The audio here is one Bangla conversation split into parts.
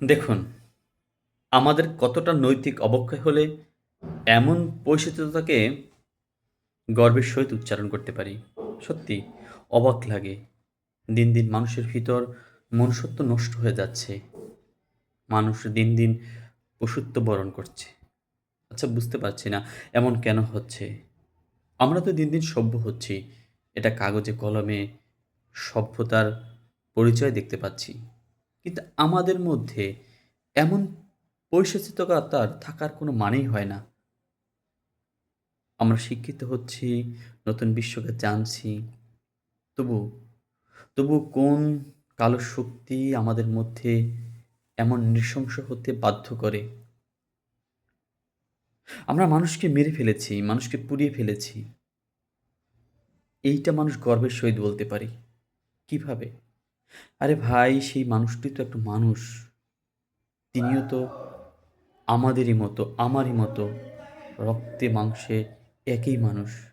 দেখুন, আমাদের কতটা নৈতিক অবক্ষয় হলে এমন পরিচিততাকে গর্বের সহিত উচ্চারণ করতে পারি। সত্যি অবাক লাগে। দিন, দিন মানুষের ভিতর মনুষ্যত্ব নষ্ট হয়ে যাচ্ছে। মানুষ দিন, দিন পশুত্ব বরণ করছে। আচ্ছা বুঝতে পারছি না এমন কেন হচ্ছে? আমরা তো দিন, দিন সভ্য হচ্ছি। এটা কাগজে কলমে সভ্যতার পরিচয় দেখতে পাচ্ছি। কিন্তু আমাদের মধ্যে এমন পরিচ্ছন্নতার থাকার কোনো মানেই হয় না। আমরা শিক্ষিত হচ্ছি, নতুন বিশ্বকে জানছি। তবু, তবু কোন কালো শক্তি আমাদের মধ্যে এমন নৃশংস হতে বাধ্য করে? আমরা মানুষকে মেরে ফেলেছি, মানুষকে পুড়িয়ে ফেলেছি। এইটা মানুষ গর্বের সহিত বলতে পারি। কিভাবে? আরে ভাই সেই মানুষটি তো একটা মানুষ। তিনিও তো আমাদেরই মতো, আমারই মতো রক্তে মাংসে একই মানুষ।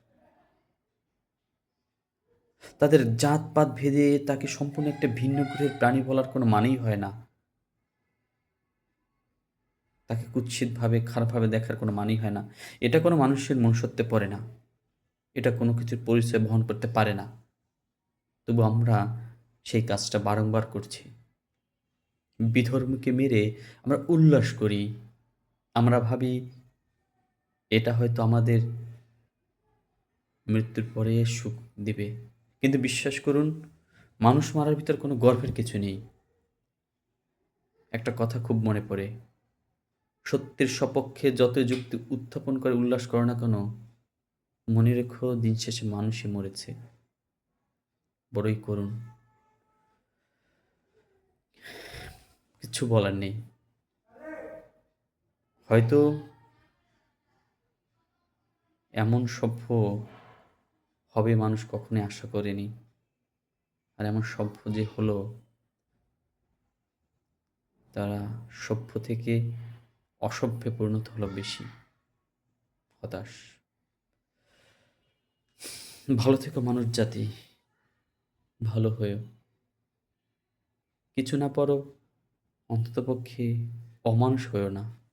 তাদের জাত-পাত ভেদে তাকে সম্পূর্ণ একটা ভিন্ন গ্রহের প্রাণী বলার কোনো মানেই হয় না। তাকে কুৎসিতভাবে, খারাপভাবে দেখার কোনো মানেই হয় না। এটা কোনো মানুষের মনুষ্যত্বে পড়ে না। এটা কোনো কিছুর পরিচয় বহন করতে পারে না। তবু আমরা সেই কাজটা বারংবার করছি। বিধর্মীকে মেরে আমরা উল্লাস করি। আমরা ভাবি এটা হয়তো আমাদের মৃত্যুর পরে সুখ দিবে। কিন্তু বিশ্বাস করুন, মানুষ মারার ভিতর কোনো গর্বের কিছু নেই। একটা কথা খুব মনে পড়ে, সত্যের সপক্ষে যতই যুক্তি উত্থাপন করে উল্লাস করো না কেন, মনে রেখো দিন শেষে মানুষই মরেছে। বড়ই করুণ। কিচ্ছু বলার নেই। হয়তো এমন সভ্য হবে মানুষ কখনোই আশা করেনি। আর এমন সভ্য যে হলো, তারা সভ্য থেকে অসভ্যে পরিণত হলো বেশি। হতাশ। ভালো থেকো মানুষ জাতি। ভালো হয়েও। কিছু না পারো অন্ততপক্ষে অমানুষ হইও না।